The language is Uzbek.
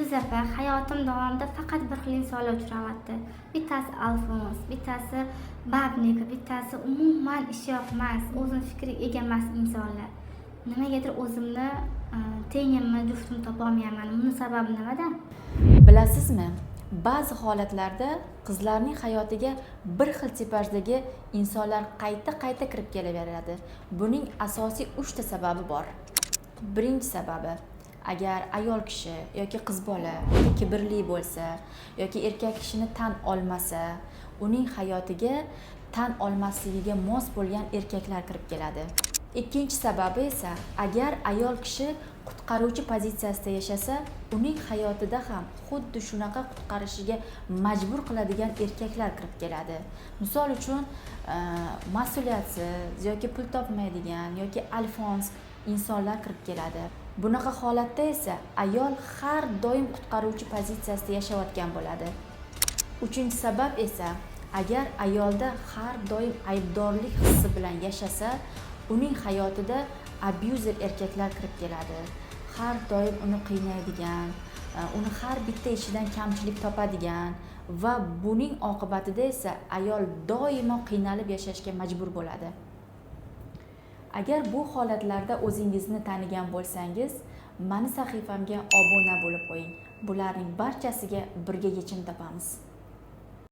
Ildiz hayotim davomida faqat bir xil insonlar uchramoqda. Bittasi alfons, bittasi babnik, bittasi umuman ishi yoqmas, o'zini fikriga ega emas insonlar. Nimagadir o'zimni tengimni, juftimni topolmayapman. Buning sababi nimada? Bilasizmi? Ba'zi holatlarda qizlarning hayotiga bir xil tipajdagi insonlar qayta kirib kelaveradi. Buning asosiy 3 ta sababi bor. Birinchi sababi, agar ayol kishi yoki qiz bola kibrli bo'lsa yoki erkak kishini tan olmasa, uning hayotiga tan olmasligiga mos bo'lgan erkaklar kirib keladi. Ikkinchi sababi esa, agar ayol kishi qutqaruvchi pozitsiyasida yashasa, uning hayotida ham xuddi shunaqa qutqarishiga majbur qiladigan erkaklar kirib keladi. Misol uchun, mas'uliyatsiz yoki pul topmaydigan yoki alfons insonlar kirib keladi. Bunaqa holatda esa ayol har doim qutqaruvchi pozitsiyasida yashayotgan bo'ladi. Uchinchi sabab esa, agar ayolda har doim aybdorlik hissi bilan yashasa, uning hayotida abuzer erkaklar kirib keladi. Har doim uni qiynaydigan, uni har bitta ishidan kamchilik topadigan va buning oqibatida esa ayol doimo qiynalib yashashga majbur bo'ladi. Agar bu holatlarda o'zingizni tanigan bo'lsangiz, mani sahifamga obuna bo'lib qo'ying. Bularning barchasiga birga yechim topamiz.